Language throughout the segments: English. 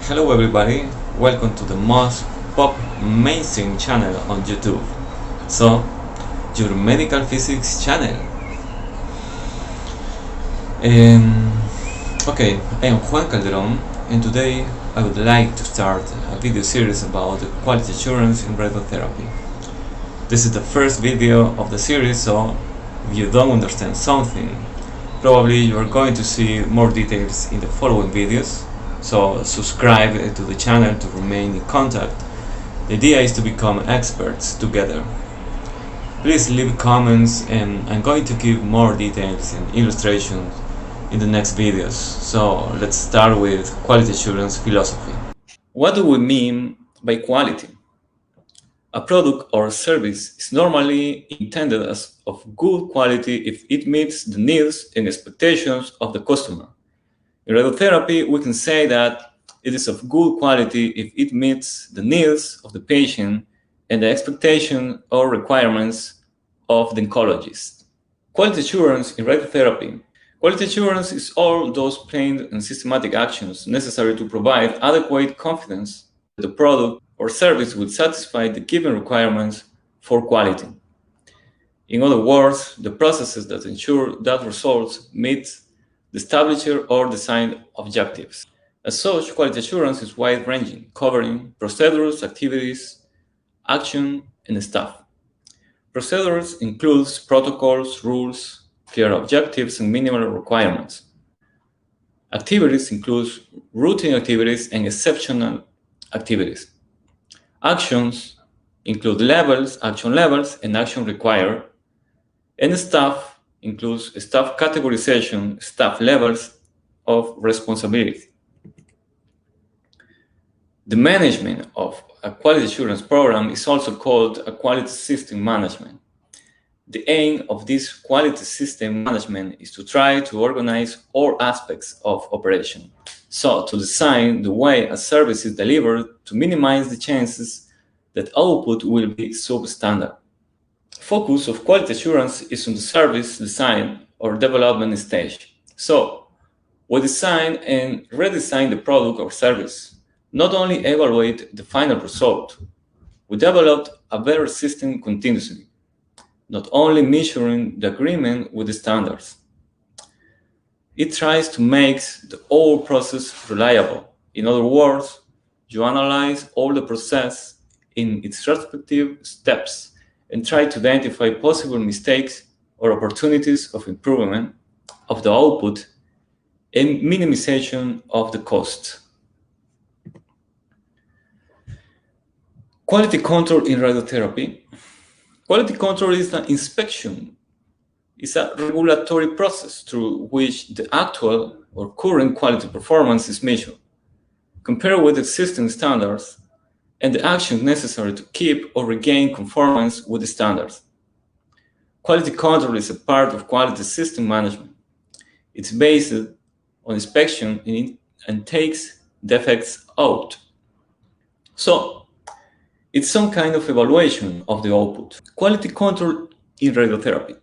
Hello everybody, welcome to the most pop mainstream channel on YouTube. So, your medical physics channel. Okay, I am Juan Calderon and today I would like to start a video series about quality assurance in radiotherapy. This is the first video of the series, so if you don't understand something, probably you are going to see more details in the following videos. So subscribe to the channel to remain in contact. The idea is to become experts together. Please leave comments and I'm going to give more details and illustrations in the next videos. So let's start with quality assurance philosophy. What do we mean by quality? A product or service is normally intended as of good quality if it meets the needs and expectations of the customer. In radiotherapy, we can say that it is of good quality if it meets the needs of the patient and the expectation or requirements of the oncologist. Quality assurance in radiotherapy. Quality assurance is all those planned and systematic actions necessary to provide adequate confidence that the product or service will satisfy the given requirements for quality. In other words, the processes that ensure that results meet the established or designed objectives. As such, quality assurance is wide-ranging, covering procedures, activities, action, and staff. Procedures includes protocols, rules, clear objectives, and minimal requirements. Activities includes routine activities and exceptional activities. Actions include levels, action levels, and action required. And staff includes staff categorization, staff levels of responsibility. The management of a quality assurance program is also called a quality system management. The aim of this quality system management is to try to organize all aspects of operation. So, to design the way a service is delivered to minimize the chances that output will be substandard. Focus of quality assurance is on the service design or development stage. So, we design and redesign the product or service, not only evaluate the final result. We developed a better system continuously, not only measuring the agreement with the standards. It tries to make the whole process reliable. In other words, you analyze all the process in its respective steps and try to identify possible mistakes or opportunities of improvement of the output and minimization of the cost. Quality control in radiotherapy. Quality control is an inspection. It's a regulatory process through which the actual or current quality performance is measured, compared with existing standards, and the actions necessary to keep or regain conformance with the standards. Quality control is a part of quality system management. It's based on inspection and takes defects out. So, it's some kind of evaluation of the output. Quality control in radiotherapy.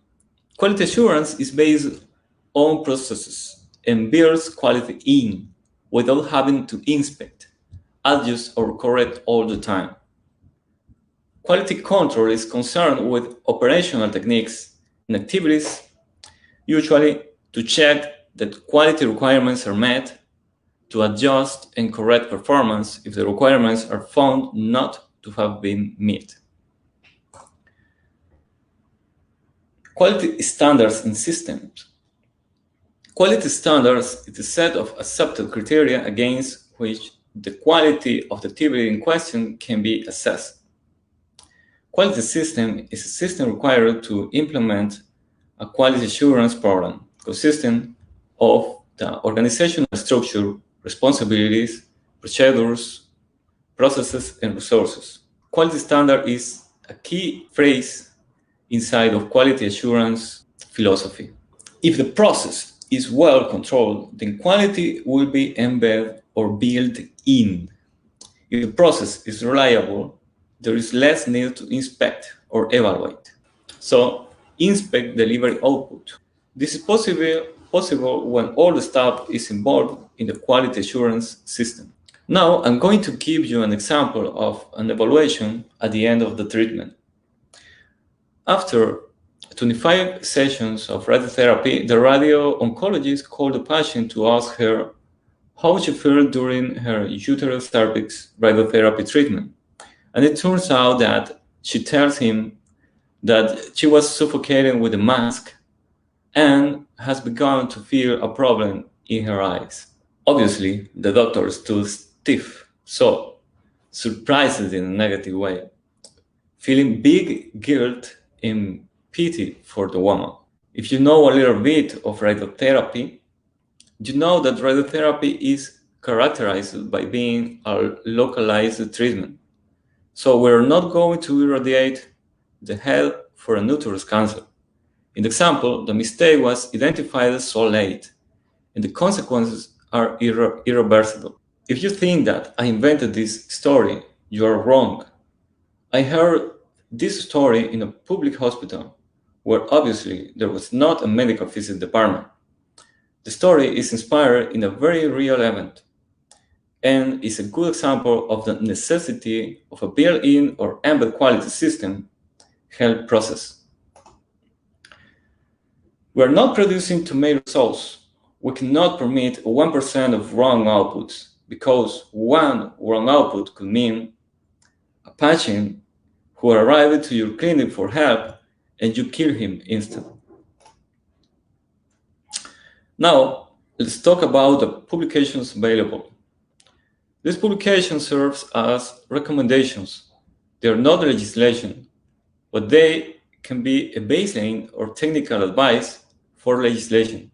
Quality assurance is based on processes and builds quality in without having to inspect, adjust or correct all the time. Quality control is concerned with operational techniques and activities, usually to check that quality requirements are met, to adjust and correct performance if the requirements are found not to have been met. Quality standards and systems. Quality standards is a set of accepted criteria against which the quality of the activity in question can be assessed. Quality system is a system required to implement a quality assurance program consisting of the organizational structure, responsibilities, procedures, processes, and resources. Quality standard is a key phrase inside of quality assurance philosophy. If the process is well controlled, then quality will be embedded or built in. If the process is reliable, there is less need to inspect or evaluate. So, inspect delivery output. This is possible when all the staff is involved in the quality assurance system. Now I'm going to give you an example of an evaluation at the end of the treatment. After 25 sessions of radiotherapy, the radio-oncologist called the patient to ask her how she felt during her uterus cervix radiotherapy treatment. And it turns out that she tells him that she was suffocating with a mask and has begun to feel a problem in her eyes. Obviously, the doctor stood stiff, so surprised in a negative way, feeling big guilt and pity for the woman. If you know a little bit of radiotherapy, you know that radiotherapy is characterized by being a localized treatment. So we're not going to irradiate the head for an uterus cancer. In the example, the mistake was identified so late, and the consequences are irreversible. If you think that I invented this story, you are wrong. I heard this story in a public hospital, where obviously there was not a medical physics department. The story is inspired in a very real event, and is a good example of the necessity of a built-in or embedded quality system health process. We are not producing tomato sauce. We cannot permit 1% of wrong outputs, because one wrong output could mean a patient who arrived to your clinic for help and you kill him instantly. Now, let's talk about the publications available. This publication serves as recommendations. They are not legislation, but they can be a baseline or technical advice for legislation.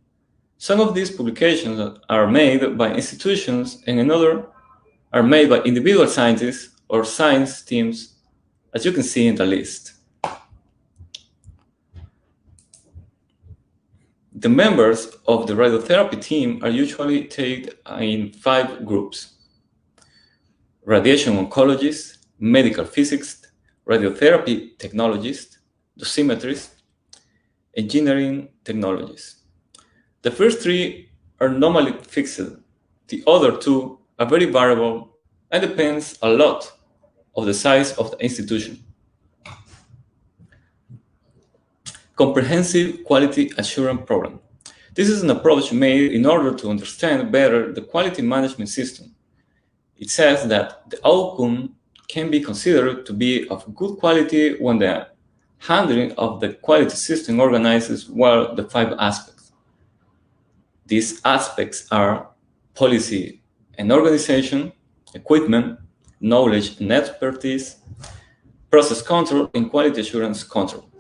Some of these publications are made by institutions and another are made by individual scientists or science teams, as you can see in the list. The members of the radiotherapy team are usually tagged in 5 groups: radiation oncologists, medical physicists, radiotherapy technologists, dosimetrists, engineering technologists. The first 3 are normally fixed. The other 2 are very variable and depends a lot of the size of the institution. Comprehensive Quality Assurance Program. This is an approach made in order to understand better the quality management system. It says that the outcome can be considered to be of good quality when the handling of the quality system organizes well the 5 aspects. These aspects are policy and organization, equipment, knowledge and expertise, process control, and quality assurance control.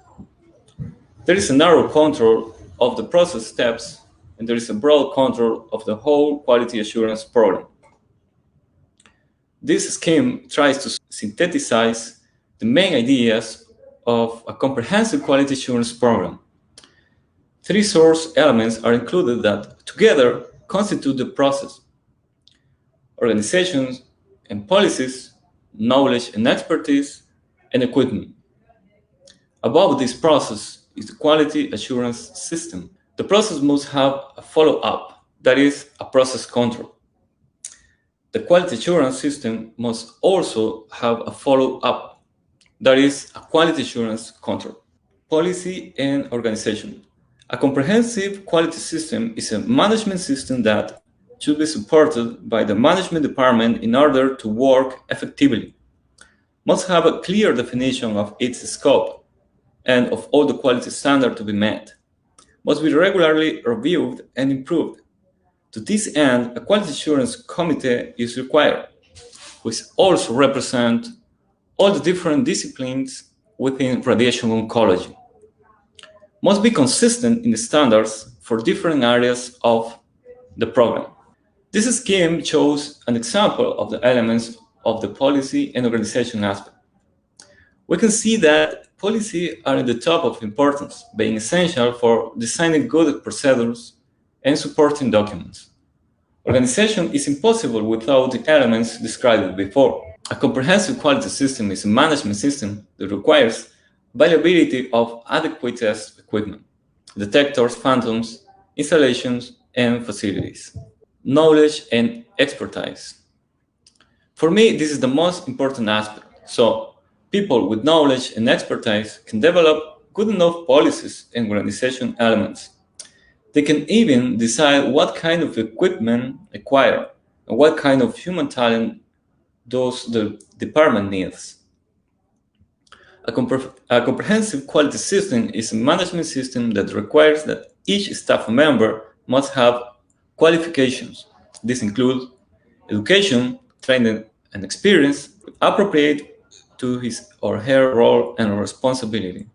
There is a narrow control of the process steps, and there is a broad control of the whole quality assurance program. This scheme tries to synthesize the main ideas of a comprehensive quality assurance program. 3 source elements are included that together constitute the process: organizations and policies, knowledge and expertise, and equipment. Above this process is the quality assurance system. The process must have a follow-up, that is, a process control. The quality assurance system must also have a follow-up, that is, a quality assurance control. Policy and organization. A comprehensive quality system is a management system that should be supported by the management department in order to work effectively. Must have a clear definition of its scope and of all the quality standards to be met. Must be regularly reviewed and improved. To this end, a quality assurance committee is required, which also represents all the different disciplines within radiation oncology. Must be consistent in the standards for different areas of the program. This scheme shows an example of the elements of the policy and organization aspect. We can see that policy are at the top of importance, being essential for designing good procedures and supporting documents. Organization is impossible without the elements described before. A comprehensive quality system is a management system that requires availability of adequate test equipment, detectors, phantoms, installations, and facilities. Knowledge and expertise. For me, this is the most important aspect. So people with knowledge and expertise can develop good enough policies and organization elements. They can even decide what kind of equipment acquire and what kind of human talent does the department needs. A comprehensive quality system is a management system that requires that each staff member must have qualifications. This includes education, training, and experience appropriate to his or her role and responsibility.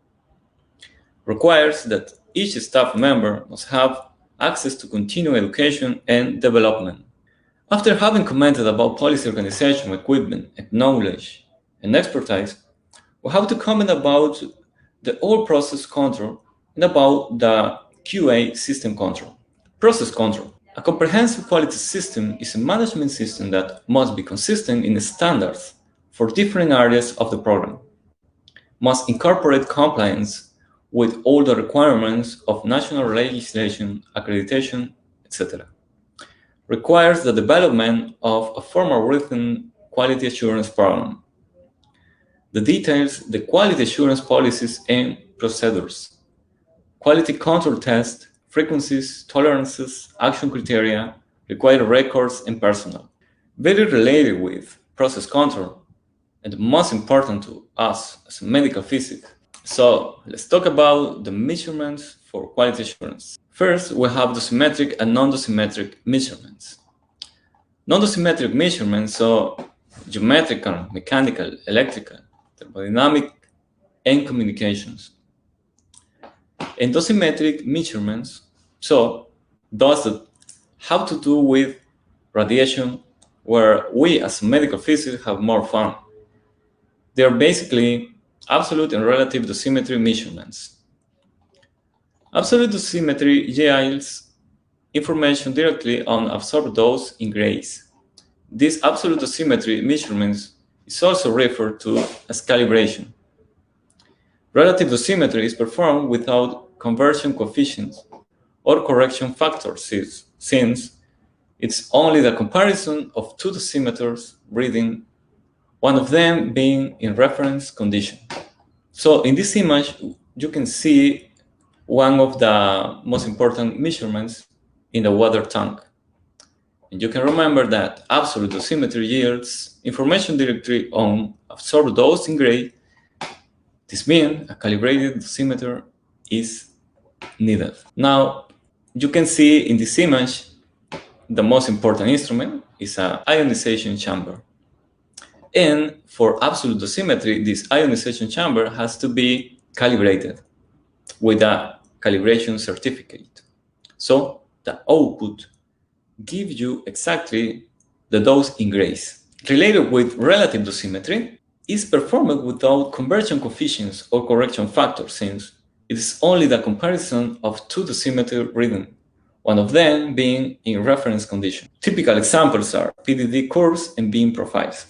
Requires that each staff member must have access to continuing education and development. After having commented about policy organization, equipment, and knowledge, and expertise, we have to comment about the all process control and about the QA system control. Process control. A comprehensive quality system is a management system that must be consistent in standards for different areas of the program, must incorporate compliance with all the requirements of national legislation, accreditation, etc. Requires the development of a formal written quality assurance program that details the quality assurance policies and procedures, quality control tests, frequencies, tolerances, action criteria, required records, and personnel. Very related with process control, and most important to us as medical physics. So let's talk about the measurements for quality assurance. First, we have dosimetric and non-dosimetric measurements. Non-dosimetric measurements, so geometrical, mechanical, electrical, thermodynamic, and communications. And dosimetric measurements, so those that have to do with radiation, where we as medical physicists have more fun. They are basically absolute and relative dosimetry measurements. Absolute dosimetry yields information directly on absorbed dose in grays. This absolute dosimetry measurements is also referred to as calibration. Relative dosimetry is performed without conversion coefficients or correction factors since it's only the comparison of two dosimeters reading, one of them being in reference condition. So in this image, you can see one of the most important measurements in the water tank. And you can remember that absolute dosimetry yields information directly on absorbed dose in gray. This means a calibrated dosimeter is needed. Now, you can see in this image, the most important instrument is an ionization chamber. And for absolute dosimetry, this ionization chamber has to be calibrated with a calibration certificate. So the output gives you exactly the dose in grays. Related with relative dosimetry, is performed without conversion coefficients or correction factors since it is only the comparison of two dosimeter readings, one of them being in reference condition. Typical examples are PDD curves and beam profiles.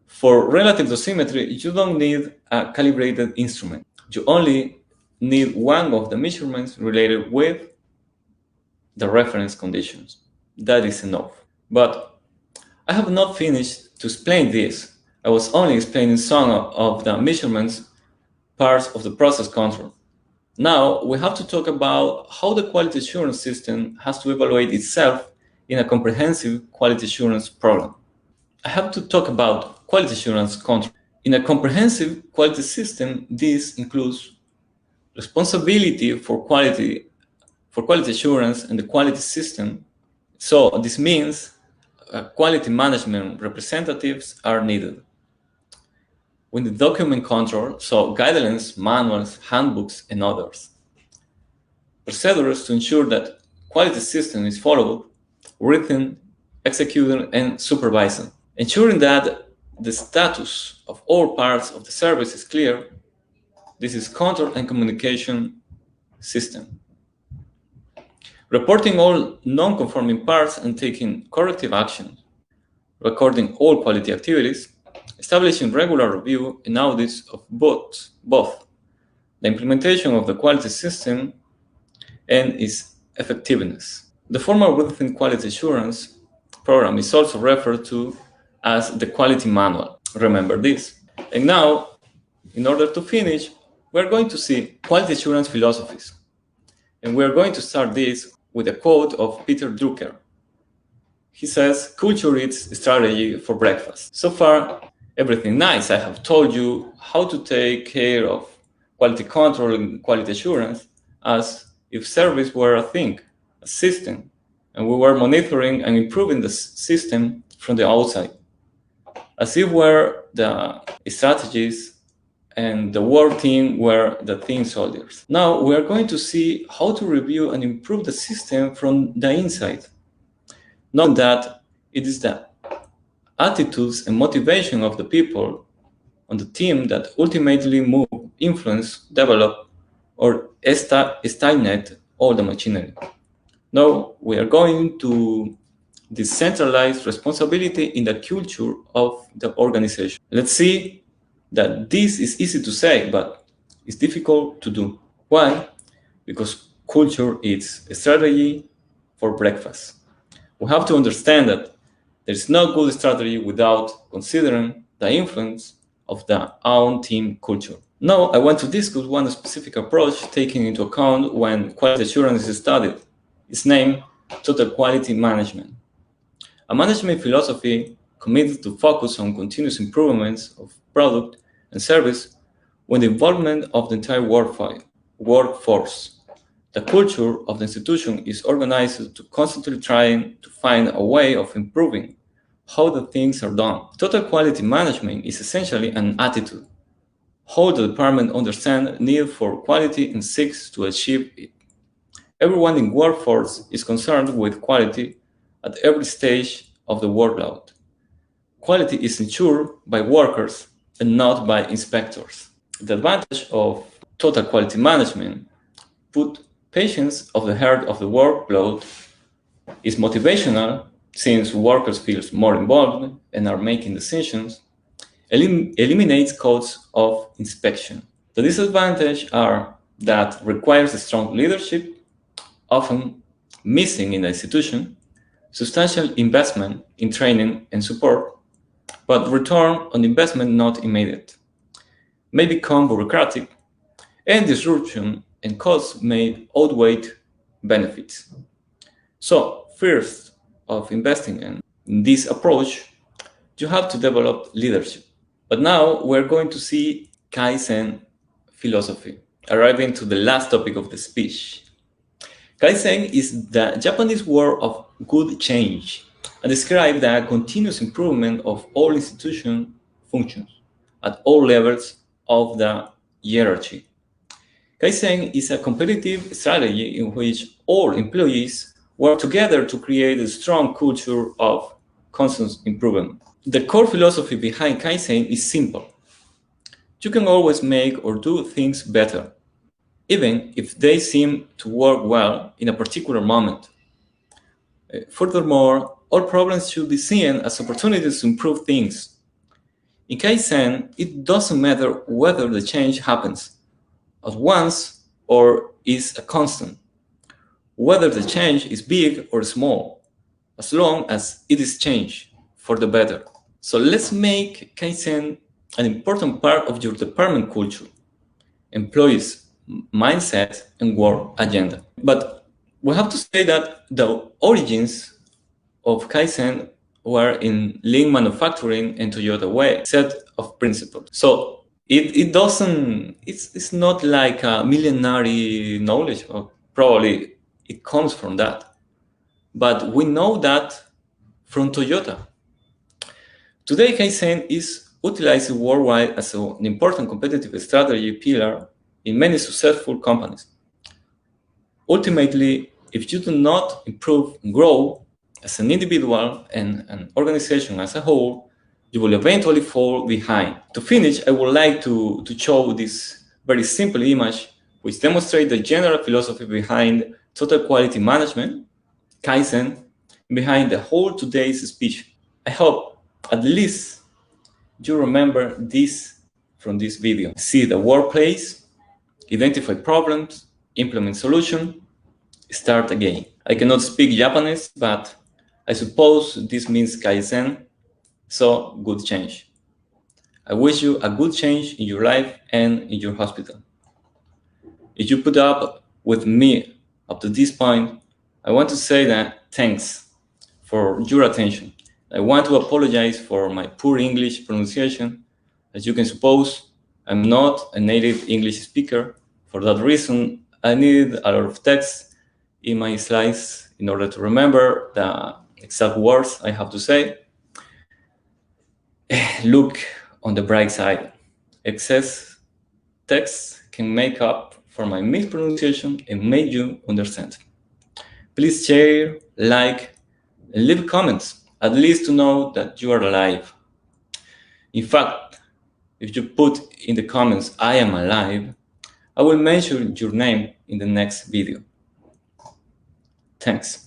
For relative dosimetry, you don't need a calibrated instrument. You only need one of the measurements related with the reference conditions. That is enough. But I have not finished to explain this. I was only explaining some of the measurements parts of the process control. Now we have to talk about how the quality assurance system has to evaluate itself in a comprehensive quality assurance program. I have to talk about quality assurance control. In a comprehensive quality system, this includes responsibility for quality assurance and the quality system. So this means quality management representatives are needed. With the document control, so guidelines, manuals, handbooks, and others. Procedures to ensure that quality system is followed, written, executed, and supervised. Ensuring that the status of all parts of the service is clear. This is control and communication system. Reporting all non-conforming parts and taking corrective action. Recording all quality activities. Establishing regular review and audits of both the implementation of the quality system and its effectiveness. The formal written quality assurance program is also referred to as the quality manual. Remember this. And now, in order to finish, we're going to see quality assurance philosophies. And we're going to start this with a quote of Peter Drucker. He says, "Culture eats strategy for breakfast." So far, everything nice. I have told you how to take care of quality control and quality assurance as if service were a thing, a system, and we were monitoring and improving the system from the outside, as if were the strategies and the war team were the team soldiers. Now we are going to see how to review and improve the system from the inside. Knowing that it is the attitudes and motivation of the people on the team that ultimately move, influence, develop, or stagnate all the machinery. Now we are going to decentralize responsibility in the culture of the organization. Let's see that this is easy to say, but it's difficult to do. Why? Because culture is a strategy for breakfast. We have to understand that there is no good strategy without considering the influence of the own team culture. Now, I want to discuss one specific approach taken into account when quality assurance is studied. It's named total quality management. A management philosophy committed to focus on continuous improvements of product and service with the involvement of the entire workforce. The culture of the institution is organized to constantly trying to find a way of improving how the things are done. Total quality management is essentially an attitude, how the department understands need for quality and seeks to achieve it. Everyone in workforce is concerned with quality at every stage of the workload. Quality is ensured by workers and not by inspectors. The advantage of total quality management put patients at the heart of the workload is motivational since workers feel more involved and are making decisions, eliminates costs of inspection. The disadvantages are that requires a strong leadership, often missing in the institution, substantial investment in training and support, but return on investment not immediate, may become bureaucratic, and disruption and costs may outweigh benefits. So, first of investing in this approach, you have to develop leadership. But now we're going to see Kaizen philosophy, arriving to the last topic of the speech. Kaizen is the Japanese word of good change and describes the continuous improvement of all institution functions at all levels of the hierarchy. Kaizen is a competitive strategy in which all employees work together to create a strong culture of constant improvement. The core philosophy behind Kaizen is simple. You can always make or do things better, even if they seem to work well in a particular moment. Furthermore, all problems should be seen as opportunities to improve things. In Kaizen, it doesn't matter whether the change happens at once or is a constant, whether the change is big or small, as long as it is change for the better. So let's make Kaizen an important part of your department culture, employees' mindset, and work agenda. But we have to say that the origins of Kaizen were in lean manufacturing and Toyota Way set of principles. So it's not like a millenary knowledge, or probably it comes from that. But we know that from Toyota. Today, Kaizen is utilized worldwide as an important competitive strategy pillar in many successful companies. Ultimately, if you do not improve and grow as an individual and an organization as a whole, you will eventually fall behind. To finish, I would like to show this very simple image which demonstrates the general philosophy behind total quality management, Kaizen, behind the whole today's speech. I hope at least you remember this from this video. See the workplace, identify problems, implement solution, start again. I cannot speak Japanese, but I suppose this means Kaizen, So, good change. I wish you a good change in your life and in your hospital. If you put up with me up to this point, I want to say that thanks for your attention. I want to apologize for my poor English pronunciation. As you can suppose, I'm not a native English speaker. For that reason, I needed a lot of text in my slides in order to remember the exact words I have to say. Look on the bright side. Excess text can make up for my mispronunciation and make you understand. Please share, like, and leave comments, at least to know that you are alive. In fact, if you put in the comments, I am alive, I will mention your name in the next video. Thanks.